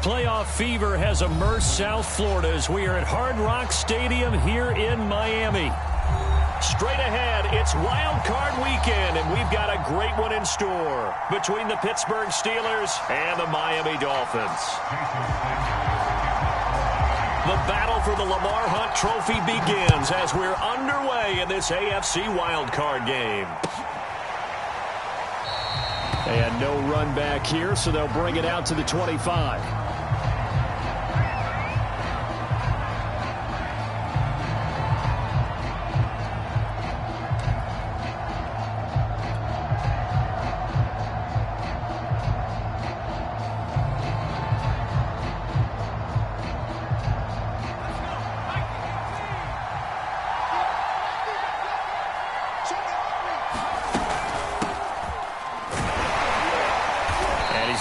Playoff fever has immersed South Florida as we are at Hard Rock Stadium here in Miami. Straight ahead, it's Wild Card Weekend, and we've got a great one in store between the Pittsburgh Steelers and the Miami Dolphins. The battle for the Lamar Hunt Trophy begins as we're underway in this AFC Wild Card game. And no run back here, so they'll bring it out to the 25.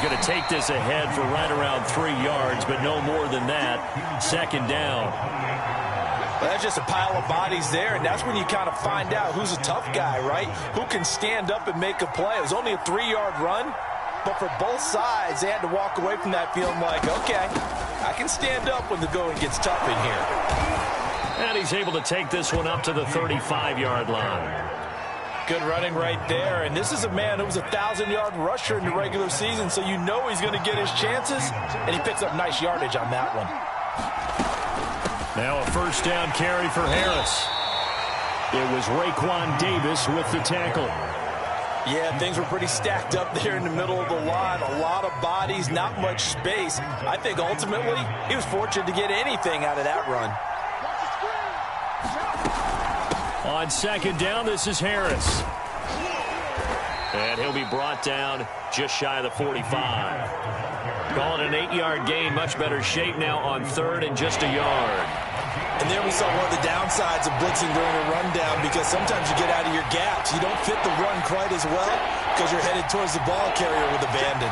Going to take this ahead for right around 3 yards, but no more than that. Second down. Well, that's just a pile of bodies there, and that's when you kind of find out who's a tough guy, right? Who can stand up and make a play. It was only a 3-yard run, but for both sides, they had to walk away from that feeling like, okay, I can stand up when the going gets tough in here. And he's able to take this one up to the 35-yard line. Good running right there, and this is a man who was a 1,000-yard rusher in the regular season, so you know he's going to get his chances, and he picks up nice yardage on that one. Now a first down carry for Harris. It was Raekwon Davis with the tackle. Yeah, things were pretty stacked up there in the middle of the line. A lot of bodies, not much space. I think ultimately he was fortunate to get anything out of that run. On second down, this is Harris. And he'll be brought down just shy of the 45. Call it an 8-yard gain. Much better shape now on third and just a yard. And there we saw one of the downsides of blitzing during a rundown, because sometimes you get out of your gaps. You don't fit the run quite as well because you're headed towards the ball carrier with abandon.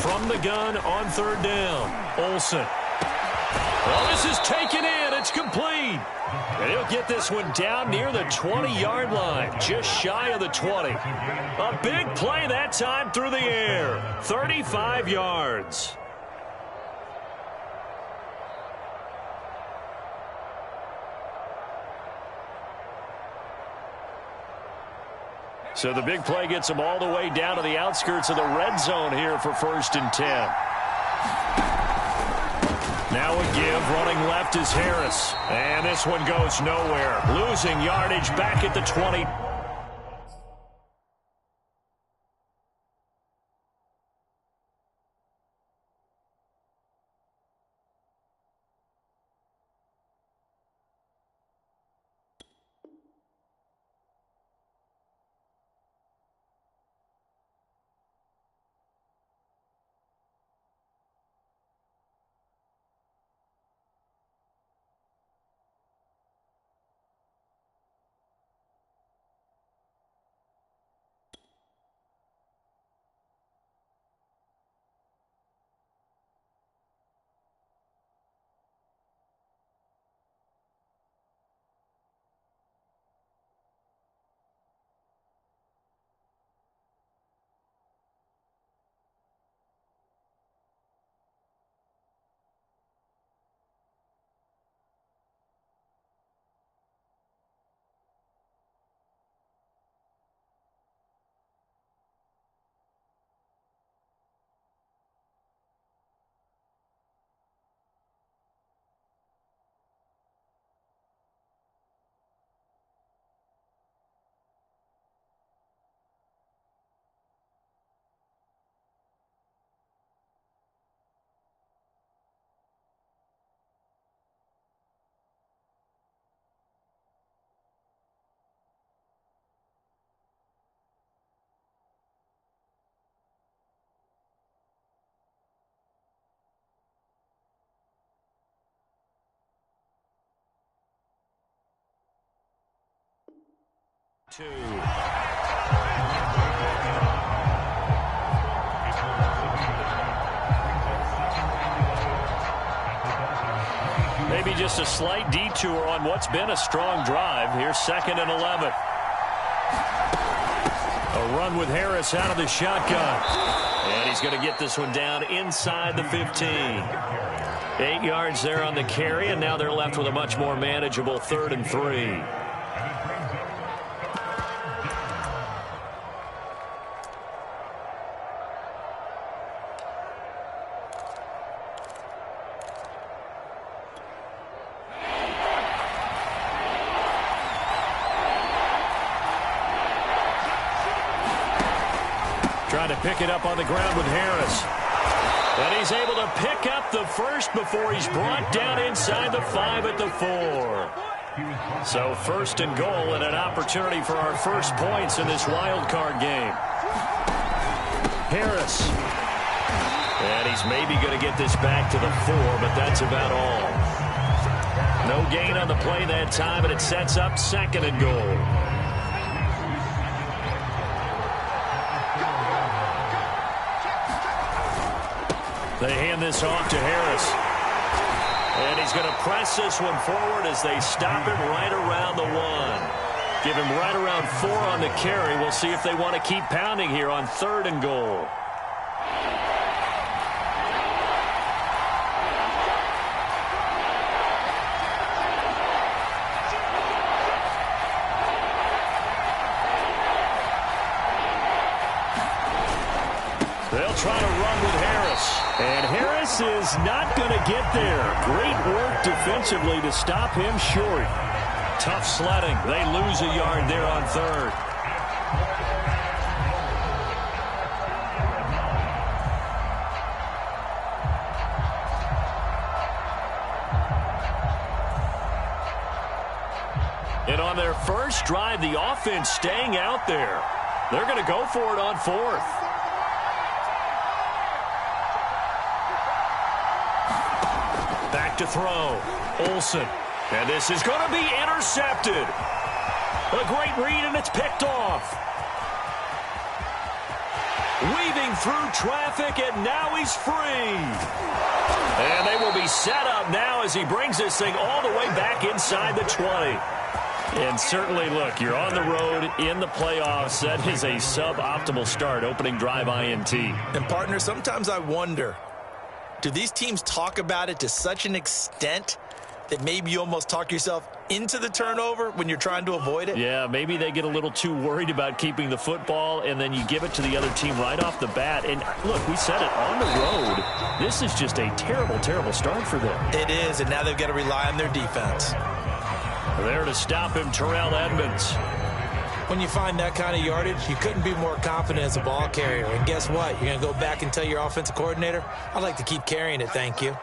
From the gun on third down, Olsen. Well, this is taken in. It's complete. And he'll get this one down near the 20-yard line, just shy of the 20. A big play that time through the air. 35 yards. So the big play gets them all the way down to the outskirts of the red zone here for 1st and 10. Now a give. Running left is Harris. And this one goes nowhere. Losing yardage back at the 20. Two. Maybe maybe just a slight detour on what's been a strong drive. Here's 2nd and 11. A run with Harris out of the shotgun. And he's going to get this one down inside the 15. 8 yards there on the carry, and now they're left with a much more manageable 3rd and 3. Trying to pick it up on the ground with Harris. And he's able to pick up the first before he's brought down inside the 5 at the 4. So 1st and goal and an opportunity for our first points in this wild card game. Harris. And he's maybe going to get this back to the 4, but that's about all. No gain on the play that time, and it sets up 2nd and goal. They hand this off to Harris. And he's going to press this one forward as they stop him right around the 1. Give him right around 4 on the carry. We'll see if they want to keep pounding here on 3rd and goal. They'll try to run with Harris. And Harris is not going to get there. Great work defensively to stop him short. Tough sledding. They lose a yard there on 3rd. And on their first drive, the offense staying out there. They're going to go for it on 4th. Back to throw. Olsen. And this is going to be intercepted. A great read, and it's picked off. Weaving through traffic, and now he's free. And they will be set up now as he brings this thing all the way back inside the 20. And certainly, look, you're on the road in the playoffs. That is a suboptimal start, opening drive INT. And, partner, sometimes I wonder, do these teams talk about it to such an extent that maybe you almost talk yourself into the turnover when you're trying to avoid it? Yeah, maybe they get a little too worried about keeping the football, and then you give it to the other team right off the bat. And, look, we said it, on the road, this is just a terrible, terrible start for them. It is, and now they've got to rely on their defense. There to stop him, Terrell Edmonds. When you find that kind of yardage, you couldn't be more confident as a ball carrier. And guess what? You're going to go back and tell your offensive coordinator, I'd like to keep carrying it, thank you.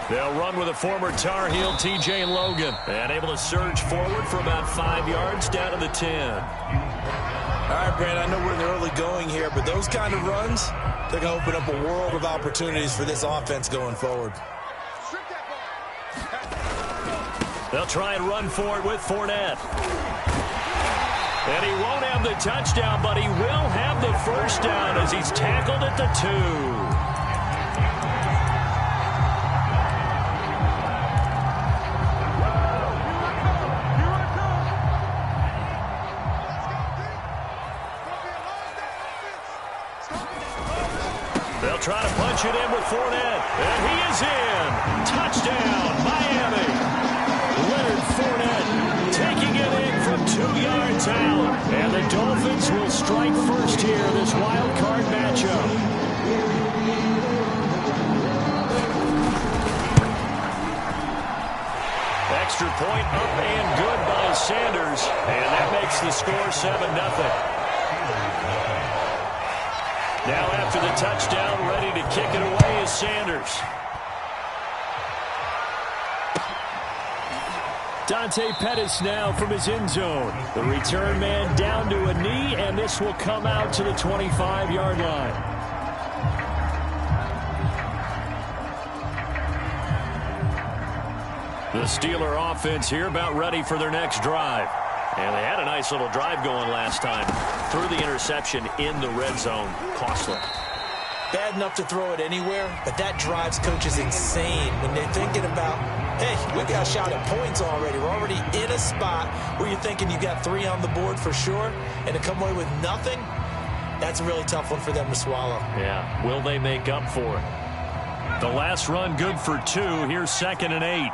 They'll run with a former Tar Heel, TJ Logan. And able to surge forward for about 5 yards down to the 10. All right, Brandon, I know we're in the early going here, but those kind of runs, they're going to open up a world of opportunities for this offense going forward. They'll try and run for it with Fournette. And he won't have the touchdown, but he will have the first down as he's tackled at the 2. They'll try to punch it in with Fournette. And he is in. Touchdown, Miami. Leonard Fournette taking it in from 2 yards out. And the Dolphins will strike first here in this wild card matchup. Extra point up and good by Sanders. And that makes the score 7-0. Now after the touchdown, ready to kick it away is Sanders. Dante Pettis now from his end zone. The return man down to a knee, and this will come out to the 25-yard line. The Steeler offense here about ready for their next drive. And they had a nice little drive going last time. Threw the interception in the red zone. Costly. bad enough to throw it anywhere, but that drives coaches insane when they're thinking about, hey, we got a shot at points already. We're already in a spot where you're thinking you got 3 on the board for sure, and to come away with nothing, that's a really tough one for them to swallow. Yeah, will they make up for it? The last run good for 2. Here's 2nd and 8.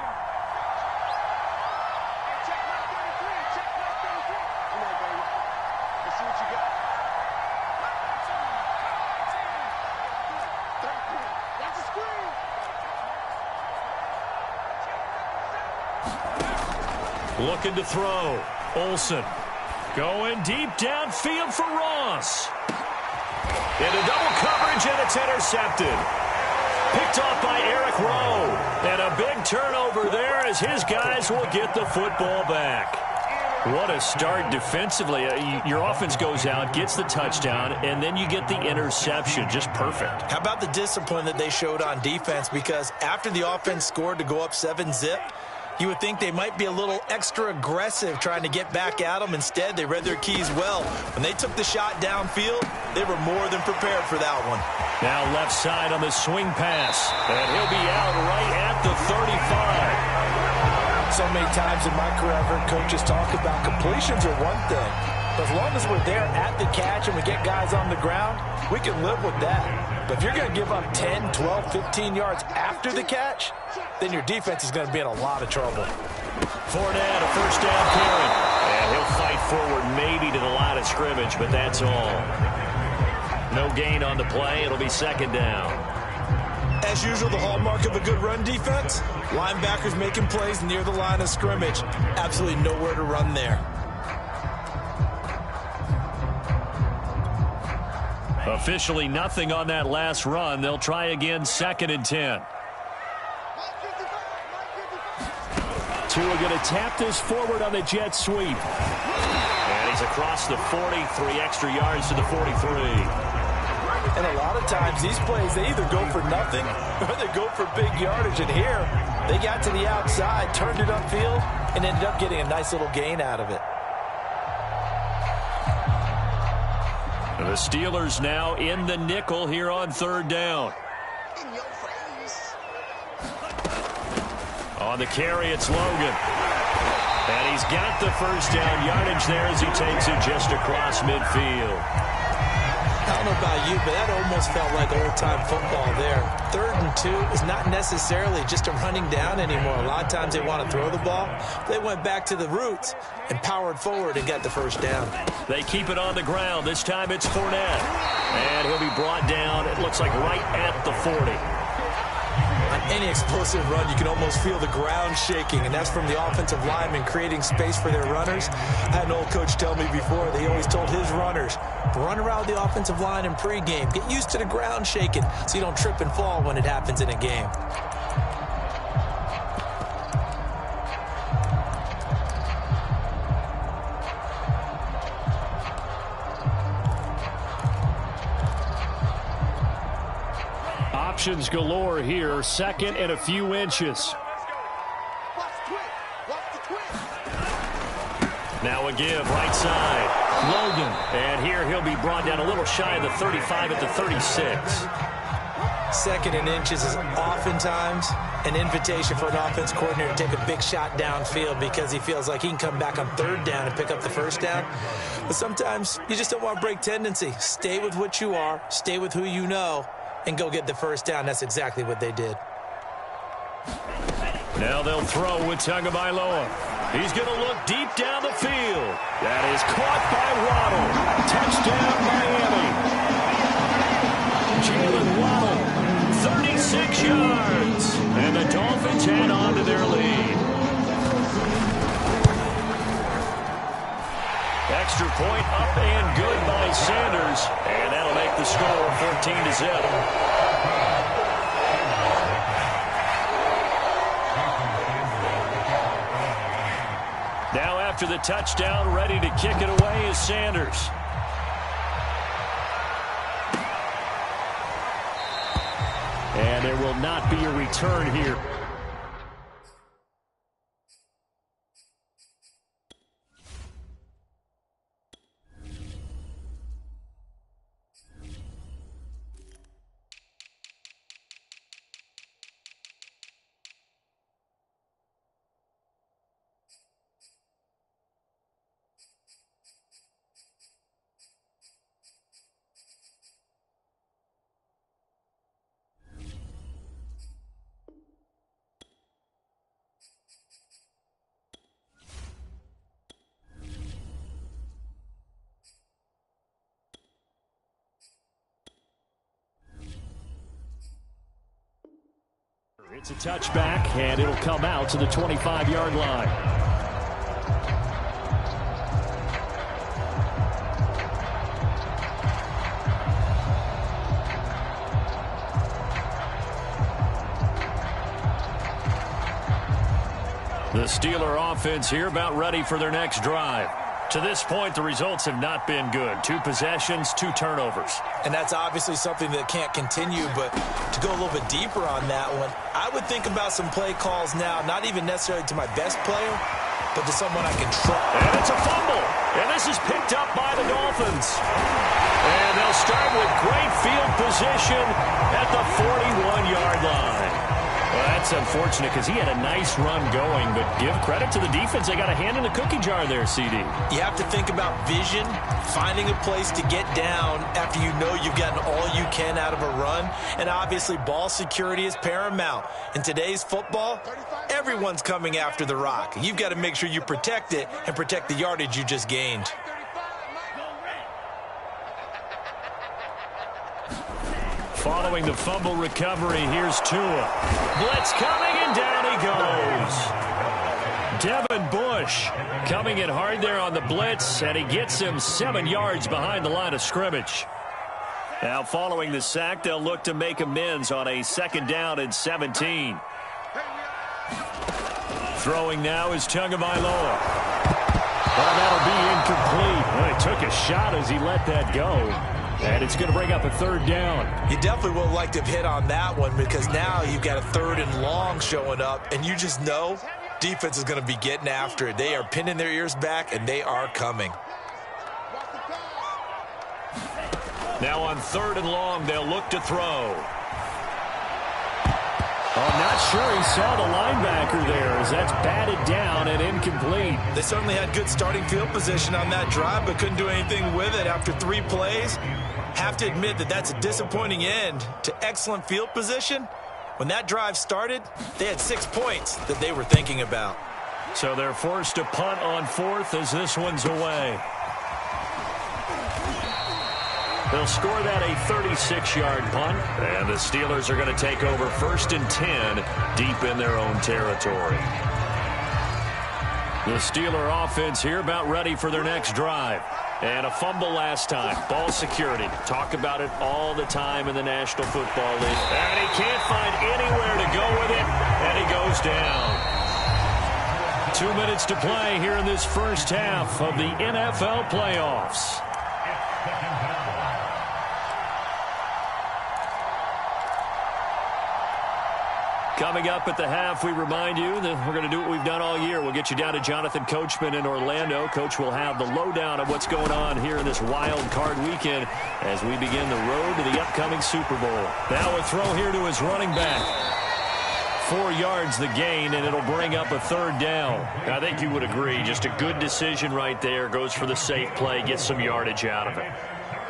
Looking to throw. Olsen going deep downfield for Ross. Into double coverage, and it's intercepted. Picked off by Eric Rowe. And a big turnover there as his guys will get the football back. What a start defensively. Your offense goes out, gets the touchdown, and then you get the interception. Just perfect. How about the discipline that they showed on defense? Because after the offense scored to go up 7-zip, you would think they might be a little extra aggressive trying to get back at them. Instead, they read their keys well. When they took the shot downfield, they were more than prepared for that one. Now left side on the swing pass. And he'll be out right at the 35. So many times in my career, I've heard coaches talk about completions are one thing. But as long as we're there at the catch and we get guys on the ground, we can live with that. But if you're going to give up 10, 12, 15 yards after the catch, then your defense is going to be in a lot of trouble. Fournette, a first down carry. And he'll fight forward maybe to the line of scrimmage, but that's all. No gain on the play. It'll be 2nd down. As usual, the hallmark of a good run defense, linebackers making plays near the line of scrimmage. Absolutely nowhere to run there. Officially nothing on that last run. They'll try again, 2nd and 10. Tua going to tap this forward on the jet sweep. And he's across the 40, 3 extra yards to the 43. And a lot of times these plays, they either go for nothing or they go for big yardage. And here, they got to the outside, turned it upfield, and ended up getting a nice little gain out of it. The Steelers now in the nickel here on 3rd down. On the carry, it's Logan. And he's got the first down yardage there as he takes it just across midfield. I don't know about you, but that almost felt like old-time football there. 3rd and 2 is not necessarily just a running down anymore. A lot of times they want to throw the ball. They went back to the roots and powered forward and got the first down. They keep it on the ground. This time it's Fournette. And he'll be brought down, it looks like right at the 40. On any explosive run, you can almost feel the ground shaking, and that's from the offensive linemen creating space for their runners. I had an old coach tell me before, they always told his runners, run around the offensive line in pregame. Get used to the ground shaking so you don't trip and fall when it happens in a game. Options galore here. 2nd and a few inches. Now a give, right side. Logan. And here he'll be brought down a little shy of the 35 at the 36. 2nd and inches is oftentimes an invitation for an offense coordinator to take a big shot downfield because he feels like he can come back on 3rd down and pick up the first down. But sometimes you just don't want to break tendency. Stay with what you are. Stay with who you know. And go get the first down. That's exactly what they did. Now they'll throw with Tagovailoa. He's going to look deep down the field. That is caught by Waddle. Touchdown, Miami. Jalen Waddle, 36 yards. And the Dolphins head on to their lead. Extra point up and good by Sanders. And that'll make the score 14-0. Now after the touchdown, ready to kick it away is Sanders. And there will not be a return here. It's a touchback, and it'll come out to the 25-yard line. The Steeler offense here about ready for their next drive. To this point, the results have not been good. 2 possessions, 2 turnovers. And that's obviously something that can't continue, but to go a little bit deeper on that one, I would think about some play calls now, not even necessarily to my best player, but to someone I can trust. And it's a fumble, and this is picked up by the Dolphins. And they'll start with great field position at the 41-yard line. Well, that's unfortunate because he had a nice run going, but give credit to the defense. They got a hand in the cookie jar there, CD. You have to think about vision, finding a place to get down after you know you've gotten all you can out of a run, and obviously ball security is paramount. In today's football, everyone's coming after the rock. You've got to make sure you protect it and protect the yardage you just gained. Following the fumble recovery, here's Tua. Blitz coming, and down he goes. Devin Bush coming in hard there on the blitz, and he gets him 7 yards behind the line of scrimmage. Now following the sack, they'll look to make amends on a 2nd down and 17. Throwing now is Tagovailoa. Well, that'll be incomplete. Well, he took a shot as he let that go. And it's going to bring up a 3rd down. You definitely would like to have hit on that one because now you've got a 3rd and long showing up, and you just know defense is going to be getting after it. They are pinning their ears back, and they are coming. Now on 3rd and long, they'll look to throw. I'm not sure he saw the linebacker there as that's batted down and incomplete. They certainly had good starting field position on that drive, but couldn't do anything with it after 3 plays. Have to admit that that's a disappointing end to excellent field position. When that drive started, they had 6 points that they were thinking about. So they're forced to punt on 4th as this one's away. They'll score that a 36-yard punt, and the Steelers are going to take over 1st and 10 deep in their own territory. The Steeler offense here about ready for their next drive. And a fumble last time. Ball security. Talk about it all the time in the National Football League. And he can't find anywhere to go with it, and he goes down. 2 minutes to play here in this first half of the NFL playoffs. Coming up at the half, we remind you that we're going to do what we've done all year. We'll get you down to Jonathan Coachman in Orlando. Coach will have the lowdown of what's going on here in this wild card weekend as we begin the road to the upcoming Super Bowl. Now a throw here to his running back. 4 yards the gain, and it'll bring up a 3rd down. I think you would agree. Just a good decision right there. Goes for the safe play, gets some yardage out of it.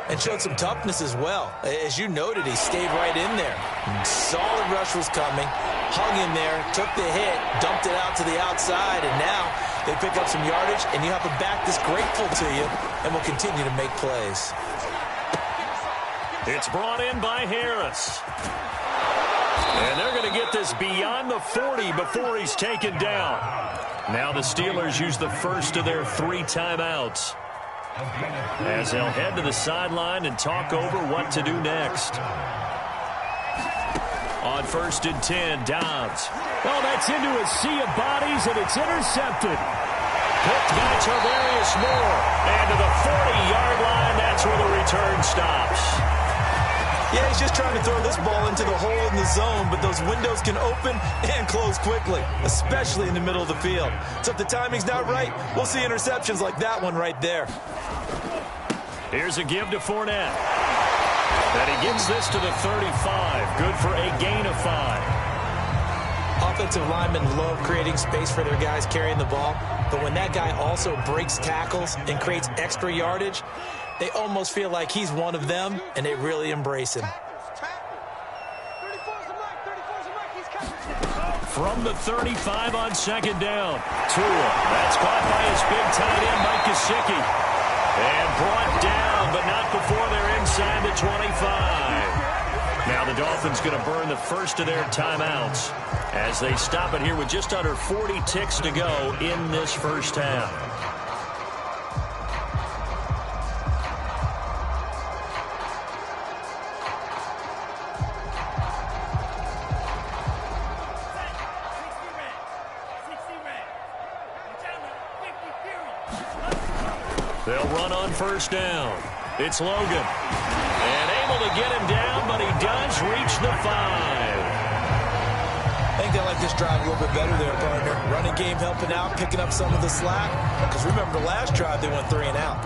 And showed some toughness as well. As you noted, he stayed right in there. Solid rush was coming. Hung in there, took the hit, dumped it out to the outside, and now they pick up some yardage, and you have a back that's grateful to you and will continue to make plays. It's brought in by Harris. And they're going to get this beyond the 40 before he's taken down. Now the Steelers use the first of their 3 timeouts, as they'll head to the sideline and talk over what to do next. On 1st and 10, Dobbs. Oh, that's into a sea of bodies, and it's intercepted. Picked by Tarvarius Moore. And to the 40-yard line, that's where the return stops. Yeah, he's just trying to throw this ball into the hole in the zone, but those windows can open and close quickly, especially in the middle of the field. So if the timing's not right, we'll see interceptions like that one right there. Here's a give to Fournette. And he gets this to the 35. Good for a gain of 5. Offensive linemen love creating space for their guys carrying the ball, but when that guy also breaks tackles and creates extra yardage, they almost feel like he's one of them, and they really embrace him. From the 35 on 2nd down. Tua. That's caught by his big tight end, Mike Gesicki. And brought down, but not before they're inside the 25. Now the the Dolphins going to burn the first of their timeouts as they stop it here with just under 40 ticks to go in this first half. They'll run on first down. It's Logan. And able to get him down, but he does reach the 5. I think they like this drive a little bit better there, partner. Running game helping out, picking up some of the slack. Because remember, the last drive they went 3 and out.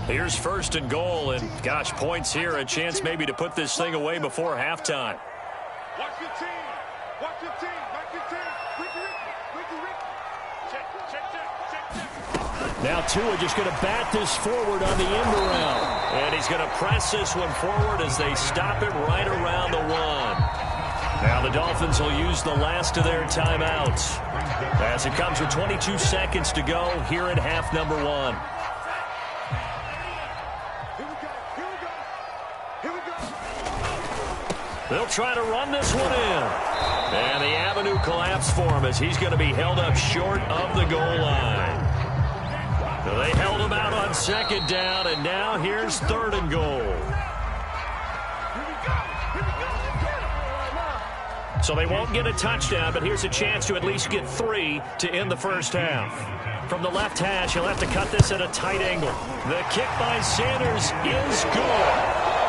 Here's first and goal, and gosh, points here. A chance maybe to put this thing away before halftime. Watch your team. Watch your team. Watch your team. Ricky. Check. Now Tua just going to bat this forward on the end around. And he's going to press this one forward as they stop it right around the 1. Now the Dolphins will use the last of their timeouts as it comes with 22 seconds to go here at half number 1. They'll try to run this one in. And the avenue collapsed for him as he's going to be held up short of the goal line. So they held him out on second down, and now here's third and goal. So they won't get a touchdown, but here's a chance to at least get 3 to end the first half. From the left hash, he'll have to cut this at a tight angle. The kick by Sanders is good.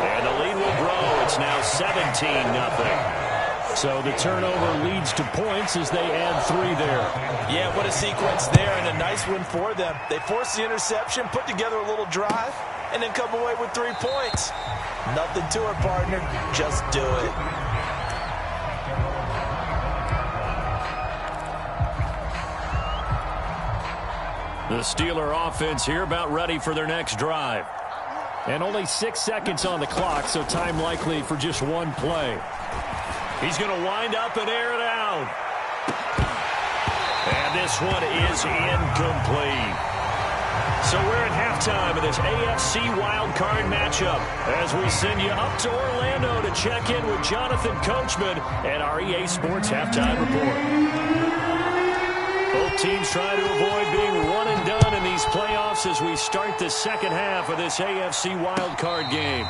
And the lead will grow. It's now 17-0. So the turnover leads to points as they add 3 there. Yeah, what a sequence there, and a nice one for them. They force the interception, put together a little drive, and then come away with 3 points. Nothing to it, partner. Just do it. The Steeler offense here about ready for their next drive. And only 6 seconds on the clock, so time likely for just one play. He's going to wind up and air it out. And this one is incomplete. So we're at halftime of this AFC wildcard matchup as we send you up to Orlando to check in with Jonathan Coachman and our EA Sports Halftime Report. Both teams trying to avoid being one and done in these playoffs as we start the second half of this AFC wildcard game.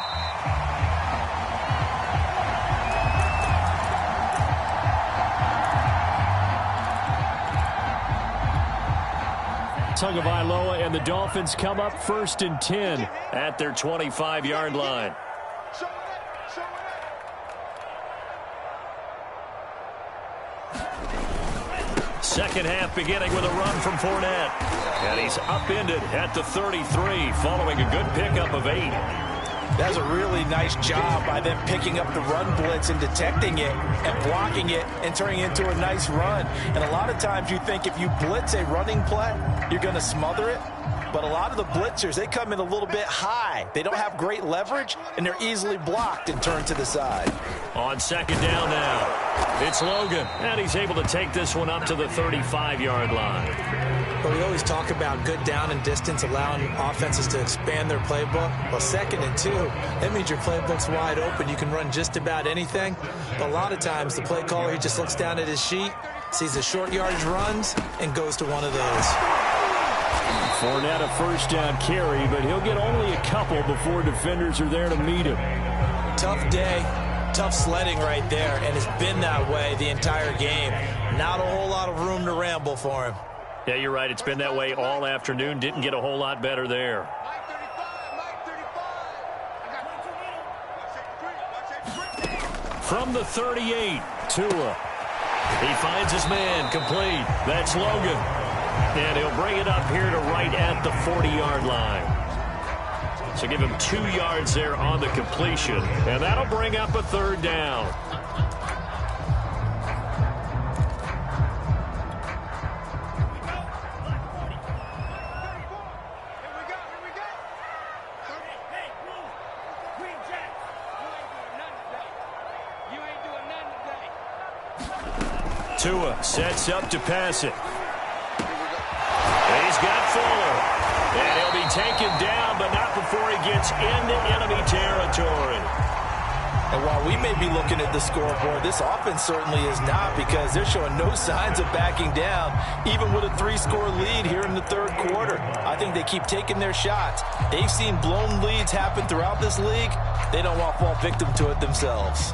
Tagovailoa and the Dolphins come up 1st and 10 at their 25-yard line. Second half beginning with a run from Fournette. And he's upended at the 33 following a good pickup of 8. That's a really nice job by them picking up the run blitz and detecting it and blocking it and turning it into a nice run. And a lot of times you think if you blitz a running play, you're going to smother it. But a lot of the blitzers, they come in a little bit high. They don't have great leverage, and they're easily blocked and turned to the side. On second down now, it's Logan, and he's able to take this one up to the 35-yard line. But we always talk about good down and distance, allowing offenses to expand their playbook. Well, 2nd and 2, that means your playbook's wide open. You can run just about anything. But a lot of times, the play caller, he just looks down at his sheet, sees the short yardage runs, and goes to one of those. Fournette a first down carry, but he'll get only a couple before defenders are there to meet him. Tough day, tough sledding right there, and it's been that way the entire game. Not a whole lot of room to ramble for him. Yeah, you're right. It's been that way all afternoon. Didn't get a whole lot better there. From the 38, Tua. He finds his man, complete. That's Logan. And he'll bring it up here to right at the 40-yard line. So give him 2 yards there on the completion. And that'll bring up a 3rd down. Tua sets up to pass it. And he's got Fuller. And he'll be taken down, but not before gets into enemy territory. And while we may be looking at the scoreboard, this offense certainly is not, because they're showing no signs of backing down, even with a 3-score lead here in the third quarter. I think they keep taking their shots. They've seen blown leads happen throughout this league. They don't want to fall victim to it themselves.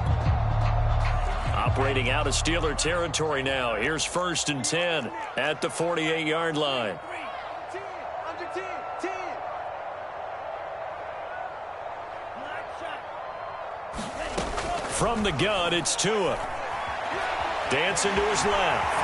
Operating out of Steeler territory now. Here's 1st and 10 at the 48-yard line. From the gun, it's Tua. Dancing to his left.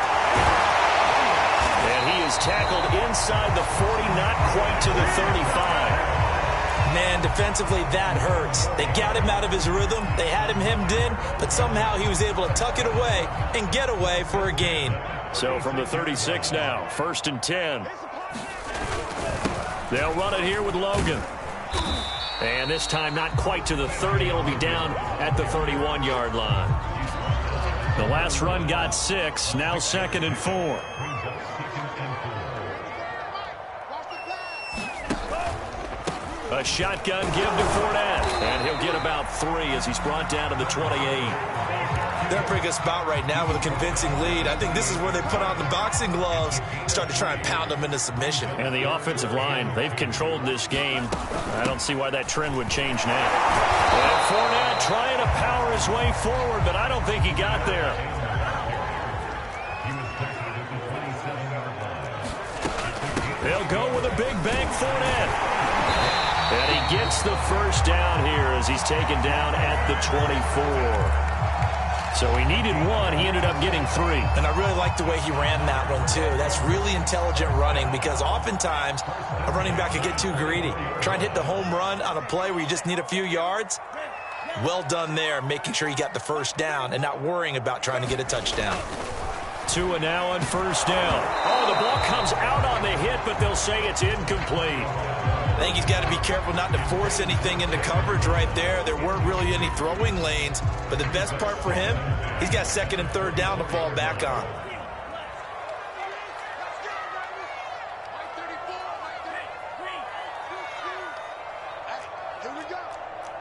And he is tackled inside the 40, not quite to the 35. Man, defensively, that hurts. They got him out of his rhythm. They had him hemmed in, but somehow he was able to tuck it away and get away for a gain. So from the 36 now, 1st and 10. They'll run it here with Logan. And this time not quite to the 30. It'll be down at the 31-yard line. The last run got 6. Now 2nd and 4. A shotgun give to Fournette. And he'll get about 3 as he's brought down to the 28. They're in a pretty good spot right now with a convincing lead. I think this is where they put on the boxing gloves, start to try and pound them into submission. And the offensive line, they've controlled this game. I don't see why that trend would change now. And Fournette trying to power his way forward, but I don't think he got there. They'll go with a big bank Fournette. And he gets the first down here as he's taken down at the 24. So he needed 1. He ended up getting 3. And I really like the way he ran that one, too. That's really intelligent running, because oftentimes a running back can get too greedy. Trying to hit the home run on a play where you just need a few yards. Well done there, making sure you got the first down and not worrying about trying to get a touchdown. Tua now on 1st down. Oh, the ball comes out on the hit, but they'll say it's incomplete. I think he's got to be careful not to force anything into coverage right there. There weren't really any throwing lanes, but the best part for him, he's got 2nd and 3rd down to fall back on. Here we go.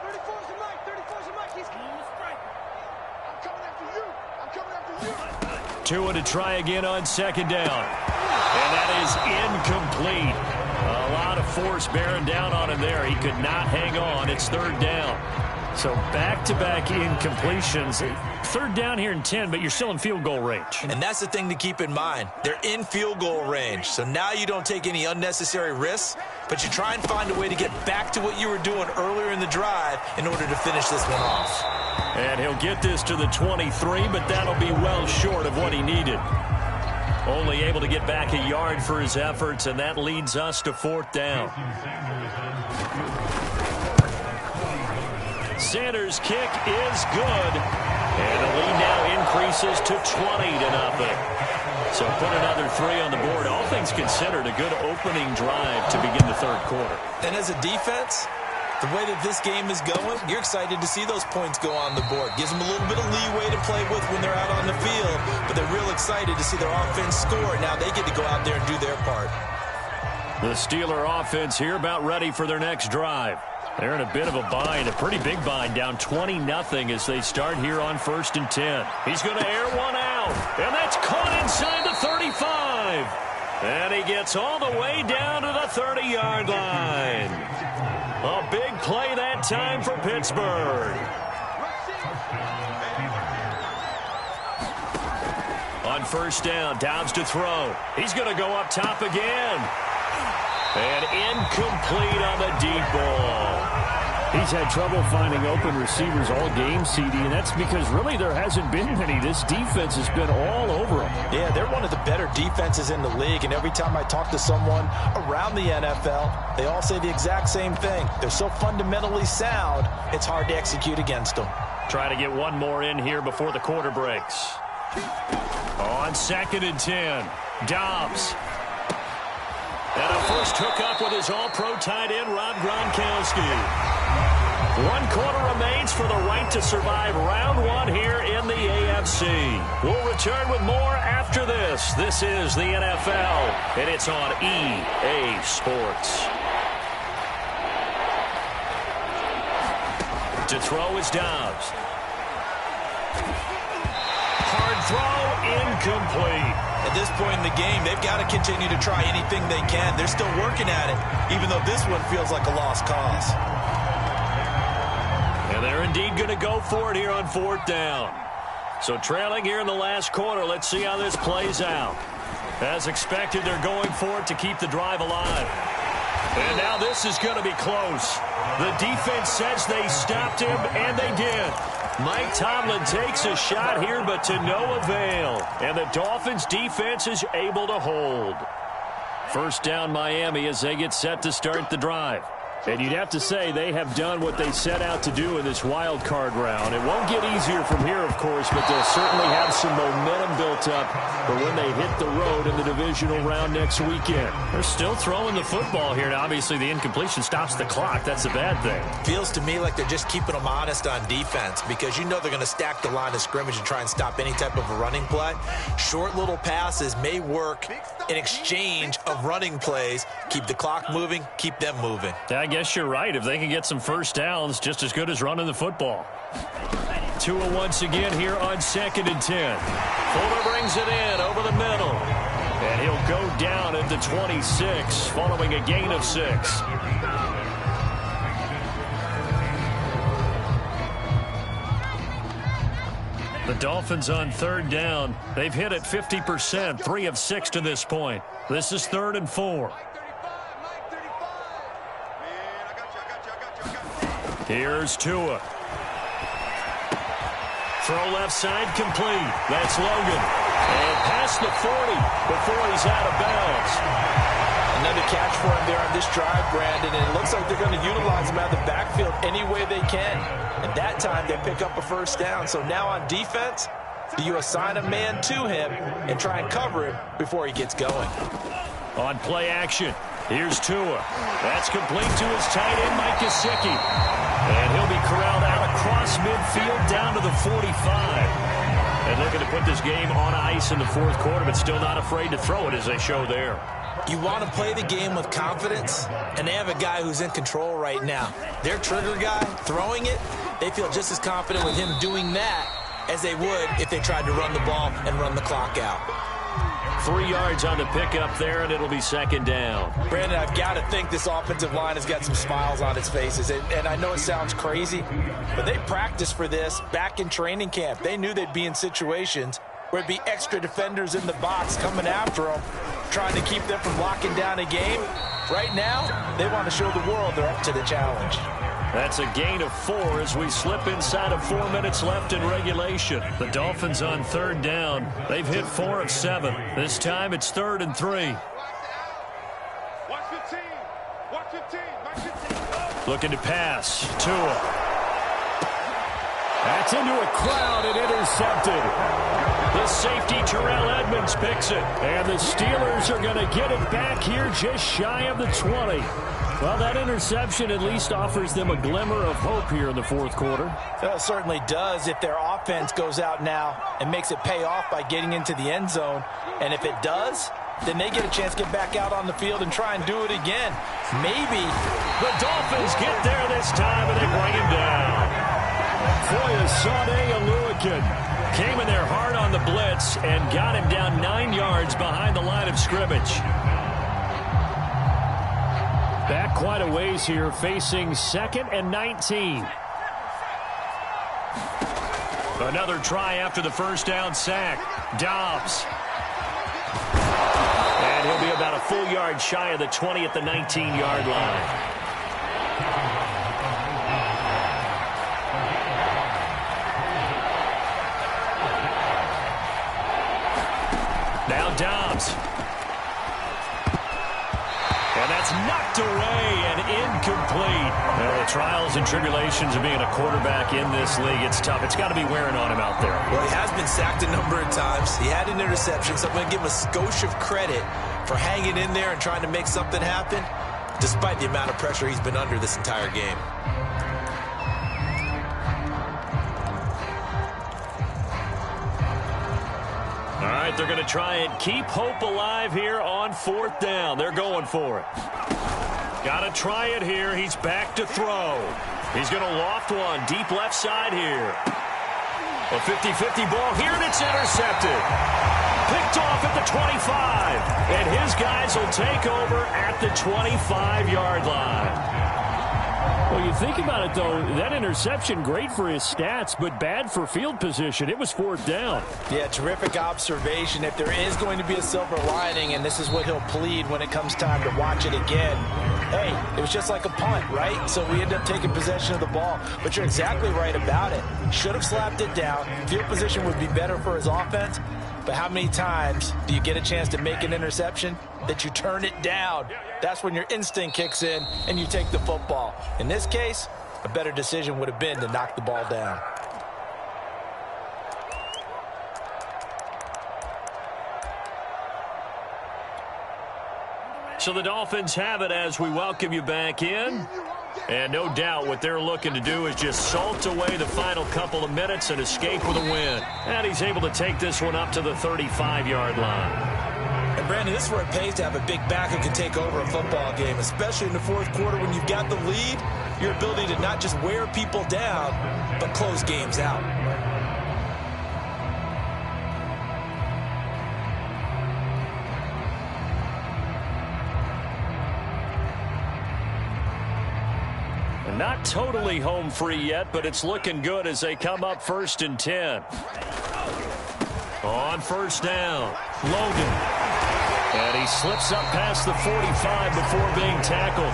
34's a Mike. 34's a Mike. He's coming to strike. I'm coming after you. I'm coming after you. Tua to try again on 2nd down. And that is incomplete. A lot of force bearing down on him there. He could not hang on. It's 3rd down. So back-to-back incompletions. 3rd down here in 10, but you're still in field goal range. And that's the thing to keep in mind. They're in field goal range. So now you don't take any unnecessary risks, but you try and find a way to get back to what you were doing earlier in the drive in order to finish this one off. And he'll get this to the 23, but that'll be well short of what he needed. Only able to get back a yard for his efforts, and that leads us to 4th down. Sanders' kick is good. And the lead now increases to 20-0. So put another 3 on the board. All things considered, a good opening drive to begin the 3rd quarter. And as a defense, the way that this game is going, you're excited to see those points go on the board. Gives them a little bit of leeway to play with when they're out on the field, but they're real excited to see their offense score. Now they get to go out there and do their part. The Steeler offense here about ready for their next drive. They're in a bit of a bind, a pretty big bind, down 20-0 as they start here on 1st and 10. He's going to air one out, and that's caught inside the 35. And he gets all the way down to the 30-yard line. A big play that time for Pittsburgh. On 1st down, Dobbs to throw. He's going to go up top again. And incomplete on the deep ball. He's had trouble finding open receivers all game, CD, and that's because really there hasn't been many. This defense has been all over him. Yeah, they're one of the better defenses in the league, and every time I talk to someone around the NFL, they all say the exact same thing. They're so fundamentally sound, it's hard to execute against them. Try to get one more in here before the quarter breaks. On 2nd and 10, Dobbs. And a first hookup with his all-pro tight end, Rob Gronkowski. 1 quarter remains for the right to survive round 1 here in the AFC. We'll return with more after this. This is the NFL, and it's on EA Sports. To throw is Dobbs. Hard throw, incomplete. At this point in the game, they've got to continue to try anything they can. They're still working at it, even though this one feels like a lost cause. And they're indeed going to go for it here on 4th down. So trailing here in the last quarter, let's see how this plays out. As expected, they're going for it to keep the drive alive. And now this is going to be close. The defense says they stopped him, and they did. Mike Tomlin takes a shot here, but to no avail. And the Dolphins' defense is able to hold. 1st down Miami as they get set to start the drive. And you'd have to say they have done what they set out to do in this wild card round. It won't get easier from here, of course, but they'll certainly have some momentum built up for when they hit the road in the divisional round next weekend. They're still throwing the football here, and obviously the incompletion stops the clock. That's a bad thing. Feels to me like they're just keeping them honest on defense because you know they're going to stack the line of scrimmage and try and stop any type of a running play. Short little passes may work in exchange of running plays. Keep the clock moving, keep them moving. I guess you're right. If they can get some first downs, just as good as running the football. Tua once again here on 2nd and 10. Fuller brings it in over the middle. And he'll go down at the 26 following a gain of 6. The Dolphins on 3rd down. They've hit it 50%, 3 of 6 to this point. This is 3rd and 4. Here's Tua. Throw left side complete. That's Logan. And past the 40 before he's out of bounds. Another catch for him there on this drive, Brandon, and it looks like they're going to utilize him out of the backfield any way they can. And that time they pick up a 1st down. So now on defense, do you assign a man to him and try and cover him before he gets going? On play action, here's Tua. That's complete to his tight end, Mike Gesicki. And he'll be corralled out across midfield down to the 45. And looking to put this game on ice in the 4th quarter, but still not afraid to throw it as they show there. You want to play the game with confidence, and they have a guy who's in control right now. Their trigger guy, throwing it, they feel just as confident with him doing that as they would if they tried to run the ball and run the clock out. 3 yards on the pickup there, and it'll be 2nd down. Brandon, I've got to think this offensive line has got some smiles on its faces. And I know it sounds crazy, but they practiced for this back in training camp. They knew they'd be in situations where it'd be extra defenders in the box coming after them, trying to keep them from locking down a game. Right now, they want to show the world they're up to the challenge. That's a gain of 4 as we slip inside of 4 minutes left in regulation. The Dolphins on 3rd down. They've hit 4 of 7. This time it's 3rd and 3. Watch 15. Watch 15. Watch 15. Looking to pass. Tua. That's into a crowd and intercepted. The safety, Terrell Edmonds, picks it. And the Steelers are going to get it back here just shy of the 20. Well, that interception at least offers them a glimmer of hope here in the 4th quarter. Well, it certainly does if their offense goes out now and makes it pay off by getting into the end zone. And if it does, then they get a chance to get back out on the field and try and do it again. Maybe the Dolphins get there this time and they bring him down. Foyesade Aluakin came in there hard on the blitz and got him down 9 yards behind the line of scrimmage. Back quite a ways here, facing 2nd and 19. Another try after the 1st down sack. Dobbs. And he'll be about a full yard shy of the 20 at the 19-yard line. Now Dobbs. And that's knocked away and incomplete. Well, the trials and tribulations of being a quarterback in this league, it's tough. It's got to be wearing on him out there. Well, he has been sacked a number of times. He had an interception, so I'm going to give him a skosh of credit for hanging in there and trying to make something happen, despite the amount of pressure he's been under this entire game. All right, they're going to try and keep hope alive here on 4th down. They're going for it. Got to try it here. He's back to throw. He's going to loft one deep left side here. A 50-50 ball here, and it's intercepted. Picked off at the 25. And his guys will take over at the 25-yard line. Well, you think about it, though, that interception, great for his stats, but bad for field position. It was 4th down. Yeah, terrific observation. If there is going to be a silver lining, and this is what he'll plead when it comes time to watch it again, hey, it was just like a punt, right? So we end up taking possession of the ball. But you're exactly right about it. Should have slapped it down. Field position would be better for his offense. But how many times do you get a chance to make an interception that you turn it down? That's when your instinct kicks in and you take the football. In this case, a better decision would have been to knock the ball down. So the Dolphins have it as we welcome you back in. And no doubt what they're looking to do is just salt away the final couple of minutes and escape with a win. And he's able to take this one up to the 35-yard line. And, Brandon, this is where it pays to have a big back who can take over a football game, especially in the fourth quarter when you've got the lead, your ability to not just wear people down, but close games out. Not totally home free yet, but it's looking good as they come up 1st and 10. On 1st down, Logan. And he slips up past the 45 before being tackled.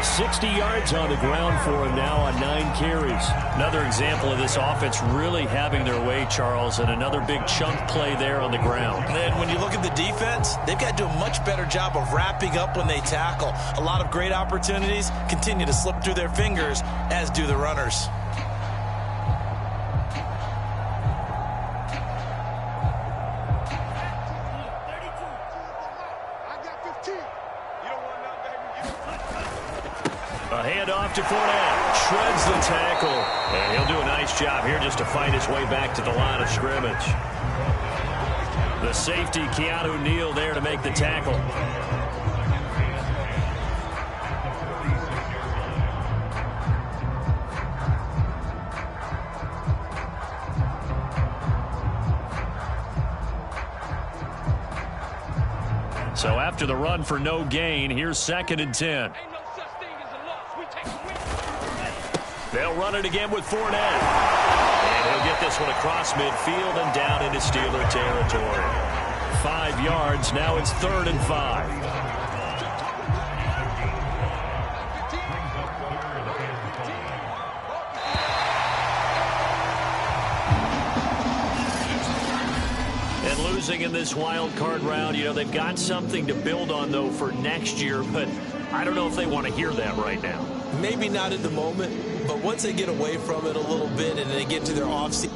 60 yards on the ground for him now on 9 carries. Another example of this offense really having their way, Charles, and another big chunk play there on the ground. And then when you look at the defense, they've got to do a much better job of wrapping up when they tackle. A lot of great opportunities continue to slip through their fingers, as do the runners. A handoff to Fournette. Shreds the tackle. And he'll do a nice job here just to fight his way back to the line of scrimmage. The safety, Keanu Neal, there to make the tackle. So after the run for no gain, here's 2nd and 10. They'll run it again with Fournette. And he'll get this one across midfield and down into Steeler territory. 5 yards. Now it's 3rd and 5. And losing in this wild card round, you know, they've got something to build on, though, for next year. But I don't know if they want to hear that right now. Maybe not at the moment, but once they get away from it a little bit and they get to their offseason,